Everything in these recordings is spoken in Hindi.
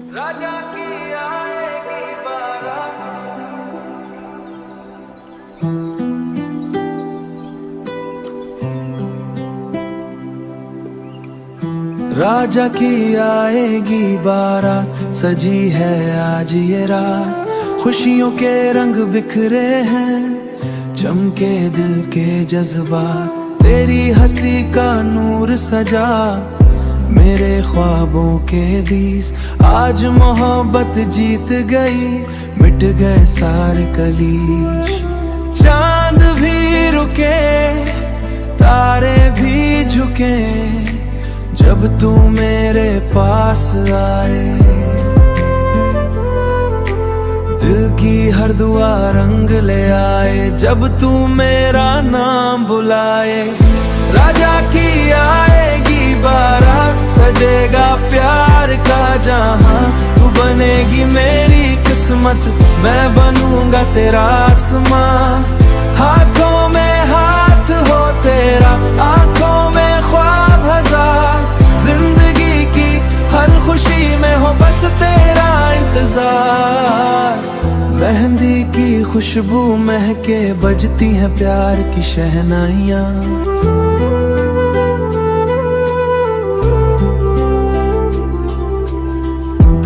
राजा की आएगी बारात। राजा की आएगी बारात, सजी है आज ये रात। खुशियों के रंग बिखरे हैं, चमके दिल के जज्बात। तेरी हंसी का नूर सजा मेरे ख्वाबों के दीस। आज मोहब्बत जीत गई, मिट गए सारे कलीश। चांद भी रुके, तारे भी झुके, जब तू मेरे पास आए। दिल की हर दुआ रंग ले आए, जब तू मेरा नाम बुलाए। राजा की आएगी बारात, सजेगा प्यार का जहां। तू बनेगी मेरी किस्मत, मैं बनूंगा तेरा आसमां। हाथों में हाथ हो तेरा, आंखों में ख्वाब हजार। जिंदगी की हर खुशी में हो बस तेरा इंतजार। मेहंदी की खुशबू महके, बजती हैं प्यार की शहनाइयाँ।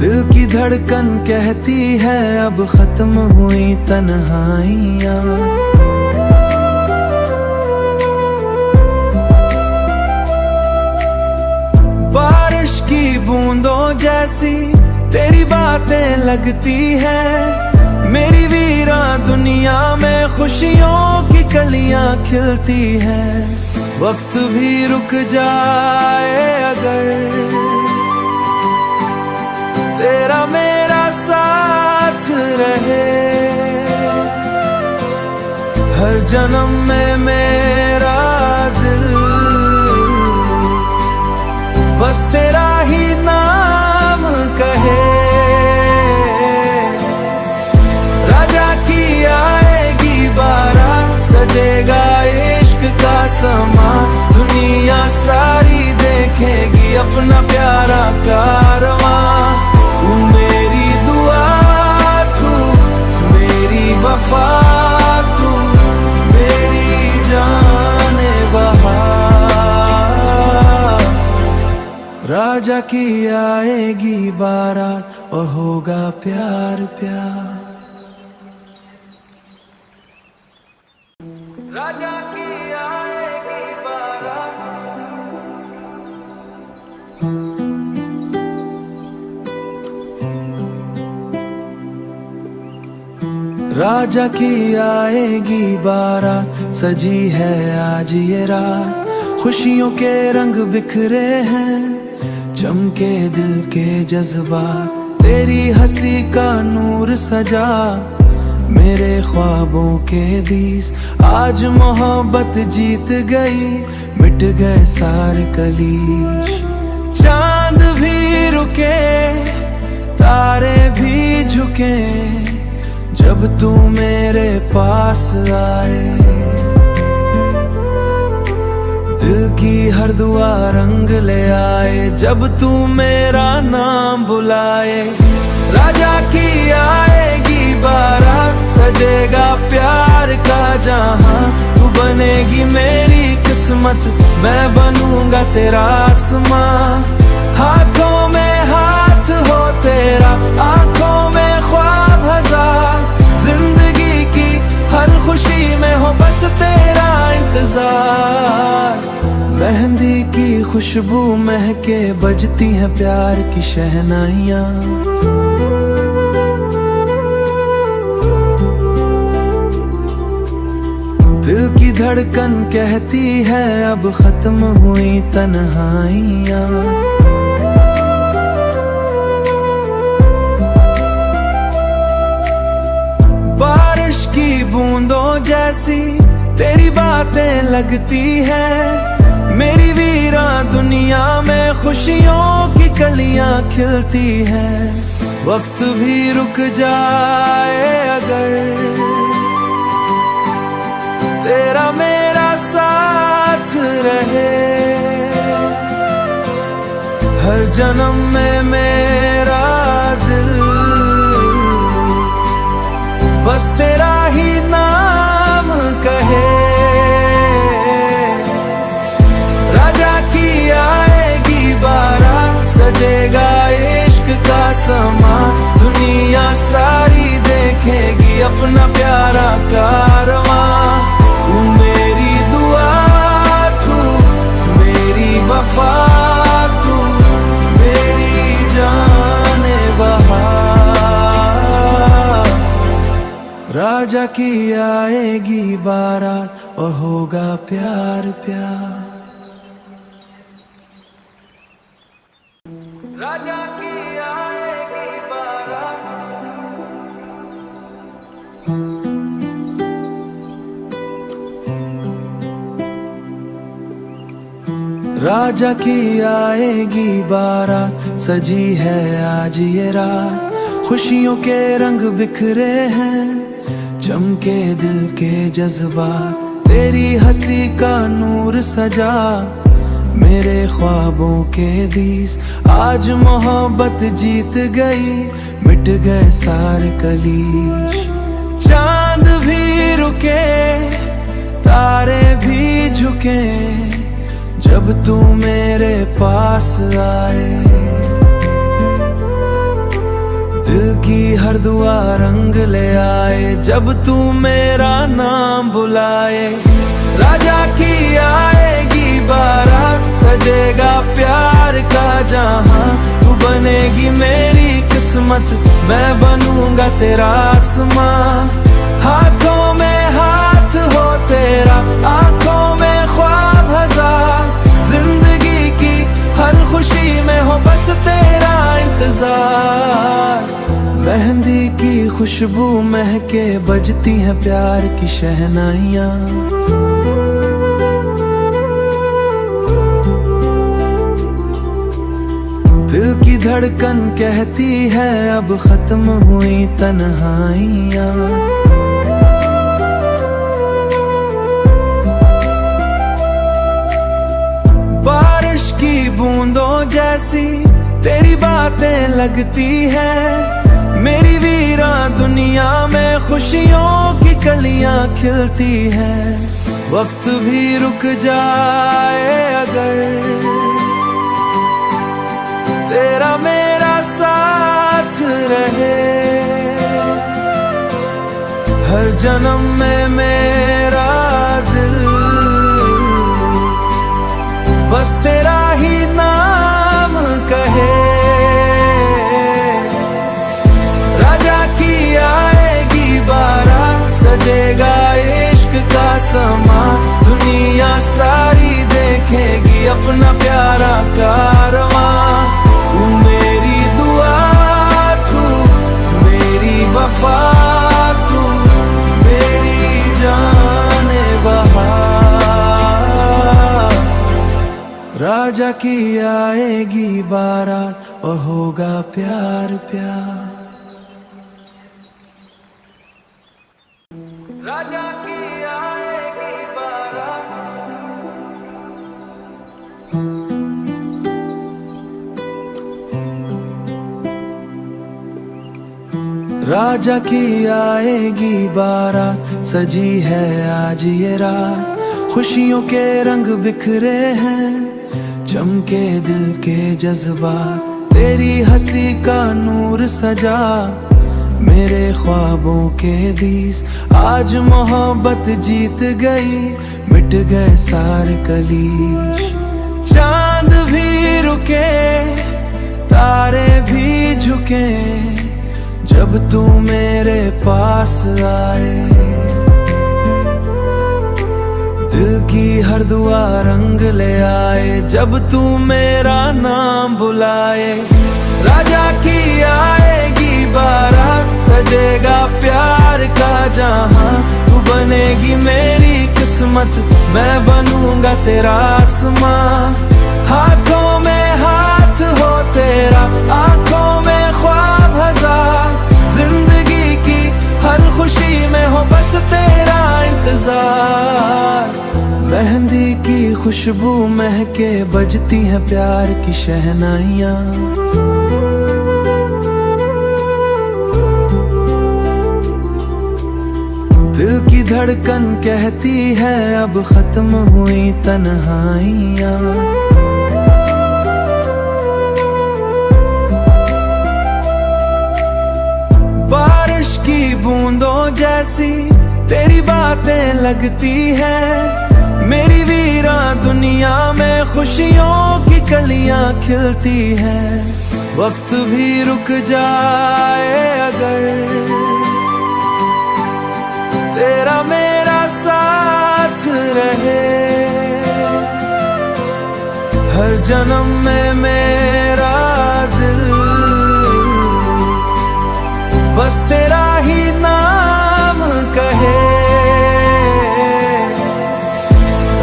दिल की धड़कन कहती है अब खत्म हुई तन्हाइयाँ। बारिश की बूंदों जैसी तेरी बातें लगती है। मेरी वीरान दुनिया में खुशियों की कलियां खिलती हैं। वक्त भी रुक जाए अगर तेरा मेरा साथ रहे। हर जन्म में मेरा दिल बस तेरा ही नाम कहे। राजा की आएगी बारात, सजेगा इश्क का समा। दुनिया सारी देखेगी अपना प्यारा कारवां। तू मेरी दुआ, तू मेरी वफा, तू मेरी जाने बहार। राजा की आएगी बारात और होगा प्यार प्यार। राजा की आएगी बारात। राजा की आएगी बारात, सजी है आज ये रात। खुशियों के रंग बिखरे हैं, चमके दिल के जज्बात। तेरी हंसी का नूर सजा मेरे ख्वाबों के दीस। आज मोहब्बत जीत गई, मिट गए सारे कलीश। चांद भी रुके, तारे भी झुके, जब तू मेरे पास आए। दिल की हर दुआ रंग ले आए, जब तू मेरा नाम बुलाए। राजा की आएगी बारात, सजेगा प्यार का जहां। तू बनेगी मेरी किस्मत, मैं बनूंगा तेरा आसमां। हाथों में हाथ हो तेरा, आंखों में ख्वाब हजार। जिंदगी की हर खुशी में हो बस तेरा इंतजार। मेहंदी की खुशबू महके, बजती हैं प्यार की शहनाइयाँ। दिल की धड़कन कहती है अब खत्म हुई तन्हाइयाँ। बारिश की बूंदों जैसी तेरी बातें लगती है। मेरी वीरान दुनिया में खुशियों की कलियां खिलती हैं। वक्त भी रुक जाए अगर तेरा मेरा साथ रहे। हर जन्म में मेरा समा, दुनिया सारी देखेगी अपना प्यारा कारवां। तू मेरी दुआ, तू मेरी वफा, तू मेरी जाने बहार। राजा की आएगी बारात और होगा प्यार प्यार। राजा की आएगी बारात। राजा की आएगी बारात, सजी है आज ये रात। खुशियों के रंग बिखरे हैं, चमके दिल के जज्बात। तेरी हंसी का नूर सजा मेरे ख्वाबों के दीस। आज मोहब्बत जीत गई, मिट गए सारे कलीश। चांद भी रुके, तारे भी झुके, जब तू मेरे पास आए। दिल की हर दुआ रंग ले आए, जब तू मेरा नाम बुलाए। राजा की आएगी बारात, सजेगा प्यार का जहां। तू बनेगी मेरी किस्मत, मैं बनूंगा तेरा आसमां। हाथों में हाथ हो तेरा, आंखों में ख्वाब हजार। जिंदगी की हर खुशी में हो बस तेरा इंतजार। मेहंदी की खुशबू महके, बजती हैं प्यार की शहनाइयाँ। दिल की धड़कन कहती है अब खत्म हुई तन्हाइयाँ। बारिश की बूंदों जैसी तेरी बातें लगती है। मेरी वीरां दुनिया में खुशियों की कलियां खिलती है। वक्त भी रुक जाए अगर तेरा मेरा साथ रहे। हर जन्म में मेरा दिल बस तेरा ही नाम कहे। राजा की आएगी बारात, सजेगा इश्क का समा। दुनिया सारी देखेगी अपना प्यारा कारवां। तू मेरी दुआ, तू मेरी वफा, तू मेरी जाने बहार। राजा की आएगी बारात और होगा प्यार प्यार। राजा की आएगी बारात। राजा की आएगी बारात, सजी है आज ये रात। खुशियों के रंग बिखरे हैं, चमके दिल के जज्बात। तेरी हंसी का नूर सजा मेरे ख्वाबों के दीस। आज मोहब्बत जीत गई, मिट गए सारे कलीश। चांद भी रुके, तारे भी झुके, जब तू मेरे पास आए। दिल की हर दुआ रंग ले आए, जब तू मेरा नाम बुलाए। राजा की आएगी बारात, सजेगा प्यार का जहां। तू बनेगी मेरी किस्मत, मैं बनूंगा तेरा आसमां। हाथों में हाथ हो तेरा, आंखों में ख्वाब हजार। जिंदगी की हर खुशी में हो बस तेरा इंतजार। मेहंदी की खुशबू महके, बजती हैं प्यार की शहनाइयाँ। दिल की धड़कन कहती है अब खत्म हुई तन्हाइयाँ। जैसी तेरी बातें लगती है। मेरी वीरा दुनिया में खुशियों की कलियां खिलती हैं। वक्त भी रुक जाए अगर तेरा मेरा साथ रहे, हर जन्म में मेरा दिल बस तेरा ही नाम कहे।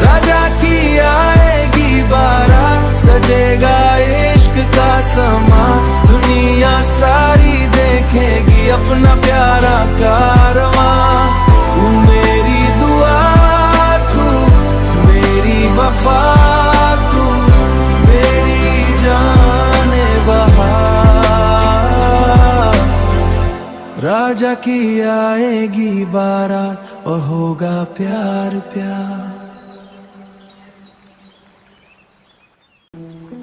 राजा की आएगी बारात, सजेगा इश्क का समा, दुनिया सारी देखेगी अपना प्यारा कारवां। तू मेरी दुआ, तू मेरी वफा, तू मेरी जाने बहार। राजा की आएगी बारात और होगा प्यार प्यार।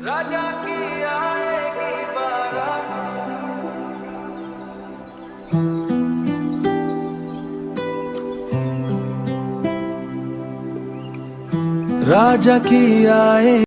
राजा की आएगी बारात, राजा की आए